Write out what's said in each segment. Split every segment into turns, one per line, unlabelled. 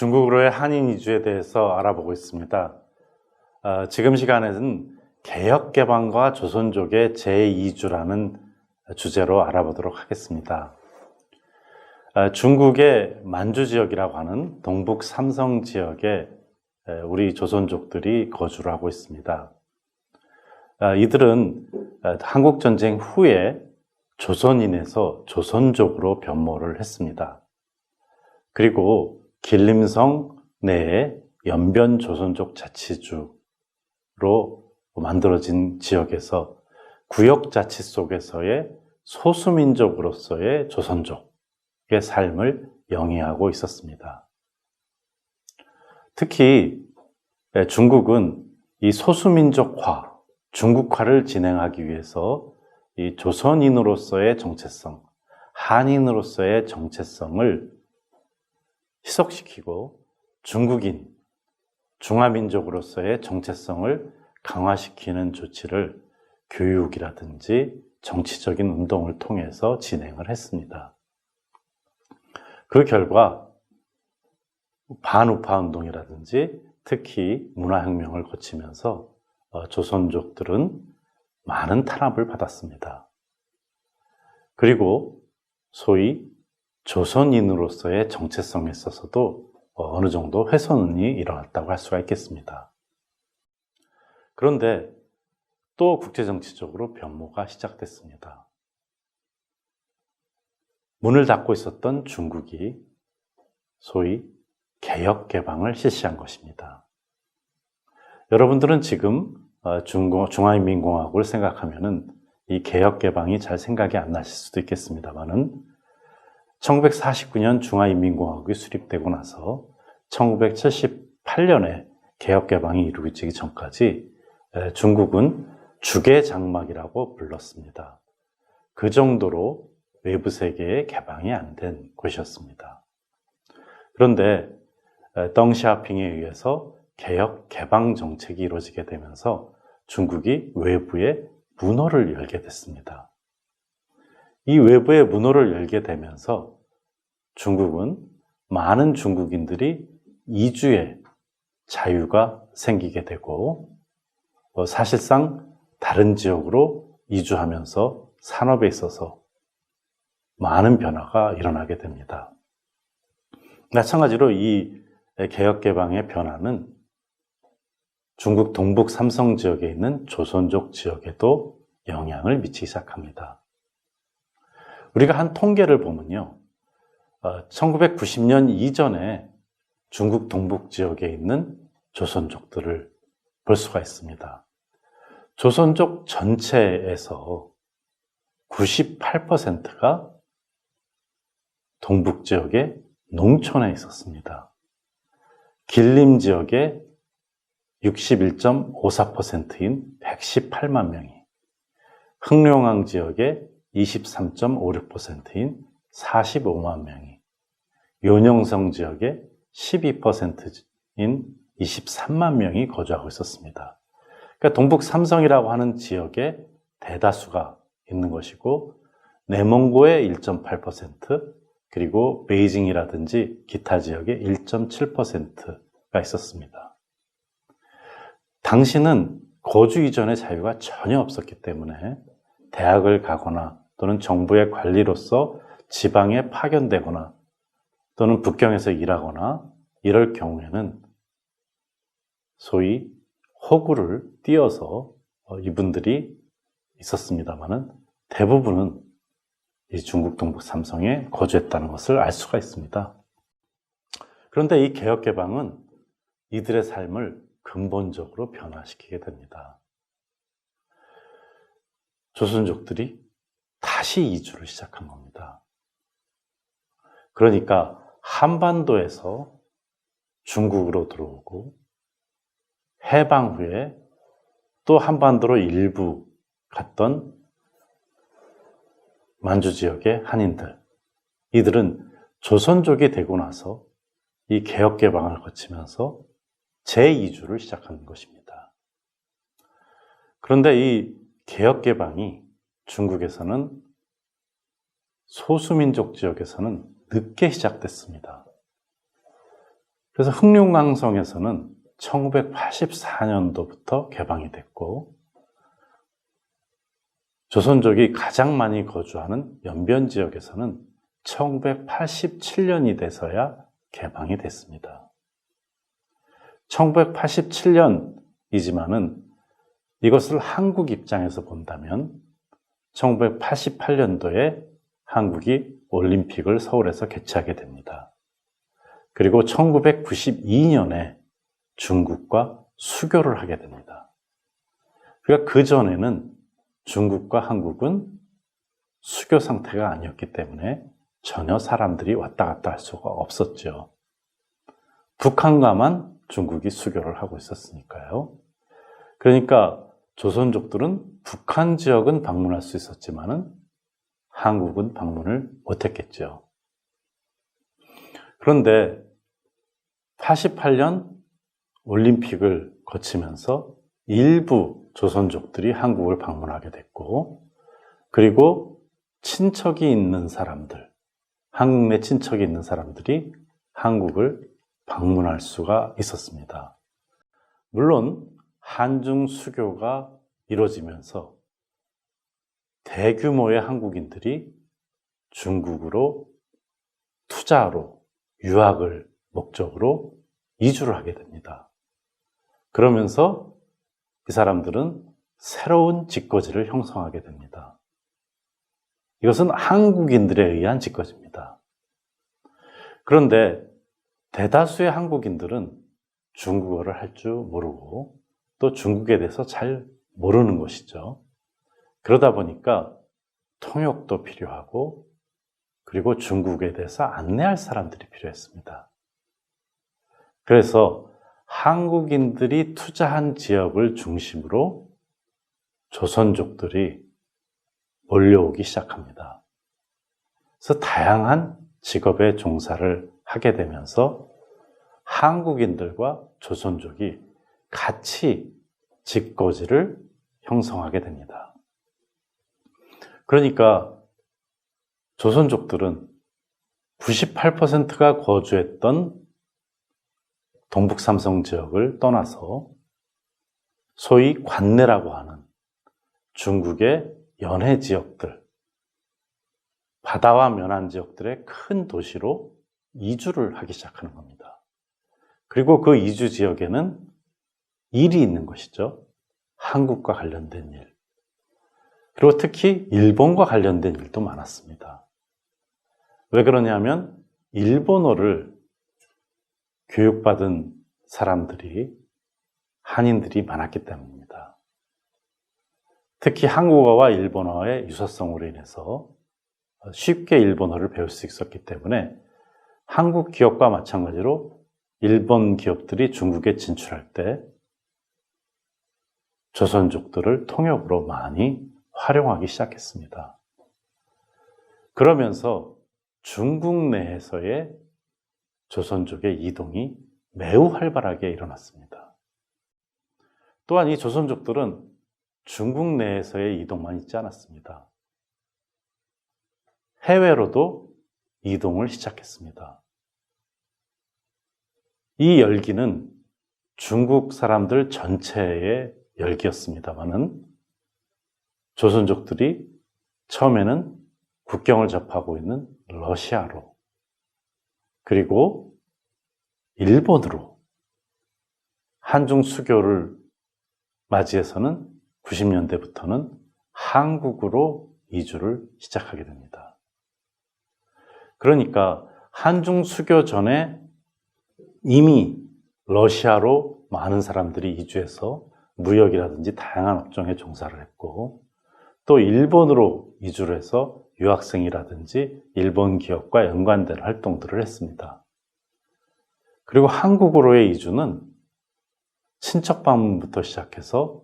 중국으로의 한인 이주에 대해서 알아보고 있습니다. 지금 시간에는 개혁개방과 조선족의 제2주라는 주제로 알아보도록 하겠습니다. 중국의 만주 지역이라고 하는 동북 삼성 지역에 우리 조선족들이 거주를 하고 있습니다. 이들은 한국전쟁 후에 조선인에서 조선족으로 변모를 했습니다. 그리고 길림성 내에 연변 조선족 자치주로 만들어진 지역에서 구역자치 속에서의 소수민족으로서의 조선족의 삶을 영위하고 있었습니다. 특히 중국은 이 소수민족화, 중국화를 진행하기 위해서 이 조선인으로서의 정체성, 한인으로서의 정체성을 희석시키고 중국인, 중화민족으로서의 정체성을 강화시키는 조치를 교육이라든지 정치적인 운동을 통해서 진행을 했습니다. 그 결과 반우파 운동이라든지 특히 문화혁명을 거치면서 조선족들은 많은 탄압을 받았습니다. 그리고 소위 조선인으로서의 정체성에 있어서도 어느 정도 훼손이 일어났다고 할 수가 있겠습니다. 그런데 또 국제정치적으로 변모가 시작됐습니다. 문을 닫고 있었던 중국이 소위 개혁개방을 실시한 것입니다. 여러분들은 지금 중화인민공화국을 생각하면은 이 개혁개방이 잘 생각이 안 나실 수도 있겠습니다만은 1949년 중화인민공화국이 수립되고 나서 1978년에 개혁개방이 이루어지기 전까지 중국은 주계장막이라고 불렀습니다. 그 정도로 외부 세계에 개방이 안 된 곳이었습니다. 그런데 덩샤오핑에 의해서 개혁 개방 정책이 이루어지게 되면서 중국이 외부에 문호를 열게 됐습니다. 이 외부의 문호를 열게 되면서 중국은 많은 중국인들이 이주의 자유가 생기게 되고 사실상 다른 지역으로 이주하면서 산업에 있어서 많은 변화가 일어나게 됩니다. 마찬가지로 이 개혁개방의 변화는 중국 동북 삼성 지역에 있는 조선족 지역에도 영향을 미치기 시작합니다. 우리가 한 통계를 보면요, 1990년 이전에 중국 동북 지역에 있는 조선족들을 볼 수가 있습니다. 조선족 전체에서 98%가 동북 지역의 농촌에 있었습니다. 길림 지역의 61.54%인 118만 명이, 흑룡항 지역의 23.56%인 45만 명이, 요녕성 지역의 12%인 23만 명이 거주하고 있었습니다. 그러니까 동북 삼성이라고 하는 지역에 대다수가 있는 것이고, 내몽고의 1.8%, 그리고 베이징이라든지 기타 지역의 1.7%가 있었습니다. 당시는 거주 이전의 자유가 전혀 없었기 때문에 대학을 가거나 또는 정부의 관리로서 지방에 파견되거나 또는 북경에서 일하거나 이럴 경우에는 소위 호구를 띄어서 이분들이 있었습니다만은 대부분은 이 중국 동북 삼성에 거주했다는 것을 알 수가 있습니다. 그런데 이 개혁개방은 이들의 삶을 근본적으로 변화시키게 됩니다. 조선족들이 다시 이주를 시작한 겁니다. 그러니까 한반도에서 중국으로 들어오고 해방 후에 또 한반도로 일부 갔던 만주 지역의 한인들, 이들은 조선족이 되고 나서 이 개혁개방을 거치면서 제2주를 시작하는 것입니다. 그런데 이 개혁개방이 중국에서는 소수민족 지역에서는 늦게 시작됐습니다. 그래서 흑룡강성에서는 1984년도부터 개방이 됐고, 조선족이 가장 많이 거주하는 연변 지역에서는 1987년이 돼서야 개방이 됐습니다. 1987년이지만은 이것을 한국 입장에서 본다면 1988년도에 한국이 올림픽을 서울에서 개최하게 됩니다. 그리고 1992년에 중국과 수교를 하게 됩니다. 그러니까 그전에는 중국과 한국은 수교 상태가 아니었기 때문에 전혀 사람들이 왔다 갔다 할 수가 없었죠. 북한과만 중국이 수교를 하고 있었으니까요. 그러니까 조선족들은 북한 지역은 방문할 수 있었지만은 한국은 방문을 못했겠죠. 그런데 88년 올림픽을 거치면서 일부 조선족들이 한국을 방문하게 됐고, 그리고 친척이 있는 사람들, 한국 내 친척이 있는 사람들이 한국을 방문할 수가 있었습니다. 물론 한중 수교가 이루어지면서 대규모의 한국인들이 중국으로 투자로, 유학을 목적으로 이주를 하게 됩니다. 그러면서 이 사람들은 새로운 집거지를 형성하게 됩니다. 이것은 한국인들에 의한 집거지입니다. 그런데 대다수의 한국인들은 중국어를 할 줄 모르고 또 중국에 대해서 잘 모르는 것이죠. 그러다 보니까 통역도 필요하고, 그리고 중국에 대해서 안내할 사람들이 필요했습니다. 그래서 한국인들이 투자한 지역을 중심으로 조선족들이 몰려오기 시작합니다. 그래서 다양한 직업의 종사를 하게 되면서 한국인들과 조선족이 같이 집거지를 형성하게 됩니다. 그러니까 조선족들은 98%가 거주했던 동북 삼성 지역을 떠나서 소위 관내라고 하는 중국의 연해 지역들, 바다와 면한 지역들의 큰 도시로 이주를 하기 시작하는 겁니다. 그리고 그 이주 지역에는 일이 있는 것이죠. 한국과 관련된 일. 그리고 특히 일본과 관련된 일도 많았습니다. 왜 그러냐면 일본어를 교육받은 사람들이, 한인들이 많았기 때문입니다. 특히 한국어와 일본어의 유사성으로 인해서 쉽게 일본어를 배울 수 있었기 때문에 한국 기업과 마찬가지로 일본 기업들이 중국에 진출할 때 조선족들을 통역으로 많이 활용하기 시작했습니다. 그러면서 중국 내에서의 조선족의 이동이 매우 활발하게 일어났습니다. 또한 이 조선족들은 중국 내에서의 이동만 있지 않았습니다. 해외로도 이동을 시작했습니다. 이 열기는 중국 사람들 전체의 열기였습니다만은 조선족들이 처음에는 국경을 접하고 있는 러시아로, 그리고 일본으로 한중 수교를 맞이해서는 90년대부터는 한국으로 이주를 시작하게 됩니다. 그러니까 한중 수교 전에 이미 러시아로 많은 사람들이 이주해서 무역이라든지 다양한 업종에 종사를 했고, 또 일본으로 이주를 해서 유학생이라든지 일본 기업과 연관된 활동들을 했습니다. 그리고 한국으로의 이주는 친척 방문부터 시작해서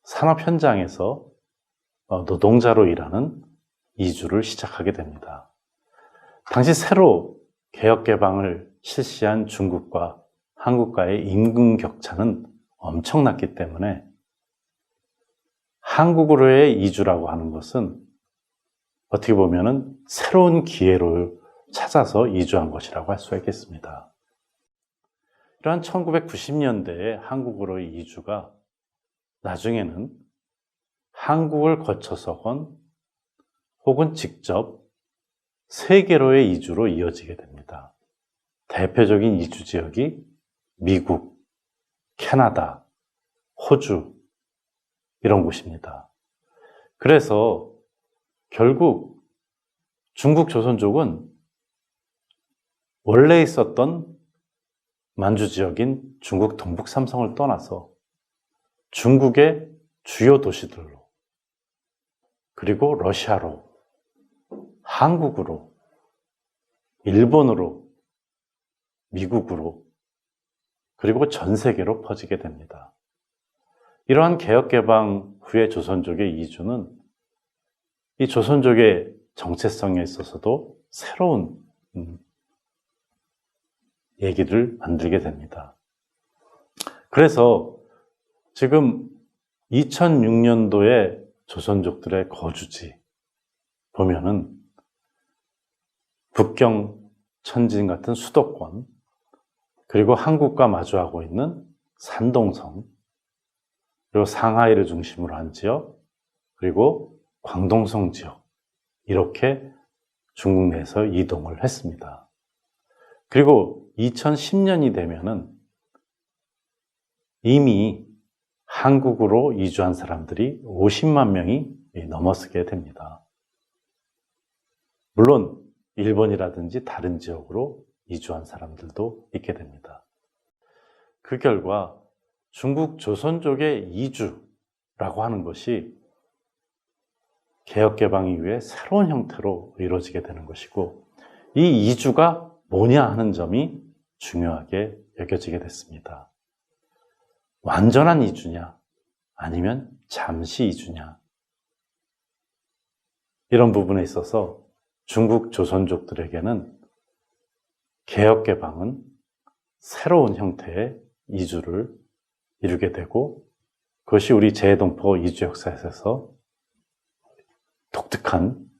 산업 현장에서 노동자로 일하는 이주를 시작하게 됩니다. 당시 새로 개혁 개방을 실시한 중국과 한국과의 임금 격차는 엄청났기 때문에 한국으로의 이주라고 하는 것은 어떻게 보면은 새로운 기회로 찾아서 이주한 것이라고 할 수가 있겠습니다. 이러한 1990년대의 한국으로의 이주가 나중에는 한국을 거쳐서건 혹은 직접 세계로의 이주로 이어지게 됩니다. 대표적인 이주 지역이 미국, 캐나다, 호주 이런 곳입니다. 그래서 결국 중국 조선족은 원래 있었던 만주 지역인 중국 동북 삼성을 떠나서 중국의 주요 도시들로, 그리고 러시아로, 한국으로, 일본으로, 미국으로, 그리고 전 세계로 퍼지게 됩니다. 이러한 개혁개방 후의 조선족의 이주는 이 조선족의 정체성에 있어서도 새로운 얘기를 만들게 됩니다. 그래서 지금 2006년도에 조선족들의 거주지 보면은 북경 천진 같은 수도권, 그리고 한국과 마주하고 있는 산동성, 그리고 상하이를 중심으로 한 지역, 그리고 광동성 지역, 이렇게 중국 내에서 이동을 했습니다. 그리고 2010년이 되면은 이미 한국으로 이주한 사람들이 50만 명이 넘어서게 됩니다. 물론 일본이라든지 다른 지역으로 이주한 사람들도 있게 됩니다. 그 결과 중국 조선족의 이주라고 하는 것이 개혁개방 이후에 새로운 형태로 이루어지게 되는 것이고, 이 이주가 뭐냐 하는 점이 중요하게 여겨지게 됐습니다. 완전한 이주냐, 아니면 잠시 이주냐, 이런 부분에 있어서 중국 조선족들에게는 개혁개방은 새로운 형태의 이주를 이루게 되고, 그것이 우리 재해동포 이주 역사에서 독특한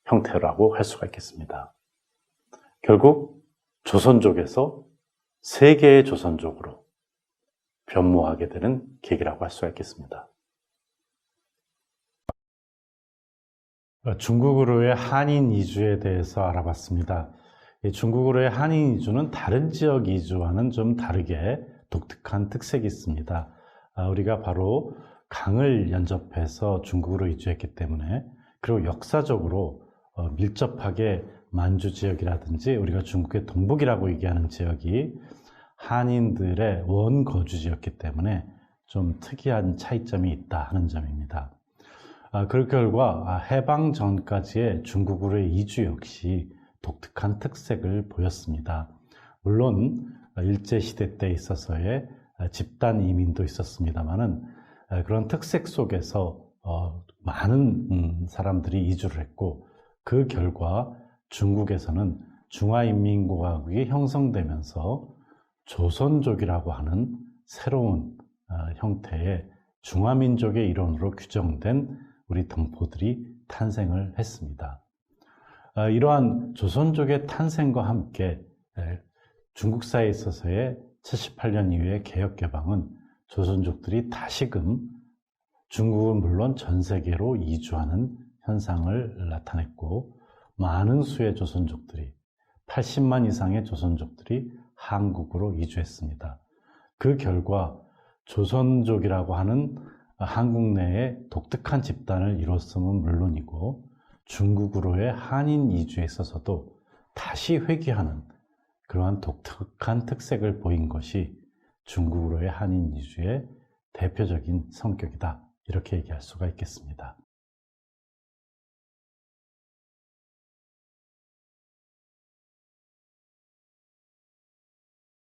형태라고 할 수가 있겠습니다. 결국 조선족에서 세계의 조선족으로 변모하게 되는 계기라고 할 수가 있겠습니다. 중국으로의 한인 이주에 대해서 알아봤습니다. 중국으로의 한인 이주는 다른 지역 이주와는 좀 다르게 독특한 특색이 있습니다. 우리가 바로 강을 연접해서 중국으로 이주했기 때문에, 그리고 역사적으로 밀접하게 만주 지역이라든지 우리가 중국의 동북이라고 얘기하는 지역이 한인들의 원거주지였기 때문에 좀 특이한 차이점이 있다 하는 점입니다. 그 결과 해방 전까지의 중국으로의 이주 역시 독특한 특색을 보였습니다. 물론 일제시대 때 있어서의 집단 이민도 있었습니다만은 그런 특색 속에서 많은 사람들이 이주를 했고, 그 결과 중국에서는 중화인민공화국이 형성되면서 조선족이라고 하는 새로운 형태의 중화민족의 일원으로 규정된 우리 동포들이 탄생을 했습니다. 이러한 조선족의 탄생과 함께 중국사에 있어서의 78년 이후의 개혁개방은 조선족들이 다시금 중국은 물론 전 세계로 이주하는 현상을 나타냈고, 많은 수의 조선족들이, 80만 이상의 조선족들이 한국으로 이주했습니다. 그 결과 조선족이라고 하는 한국 내에 독특한 집단을 이뤘음은 물론이고, 중국으로의 한인 이주에 있어서도 다시 회귀하는 그러한 독특한 특색을 보인 것이 중국으로의 한인 이주의 대표적인 성격이다, 이렇게 얘기할 수가 있겠습니다.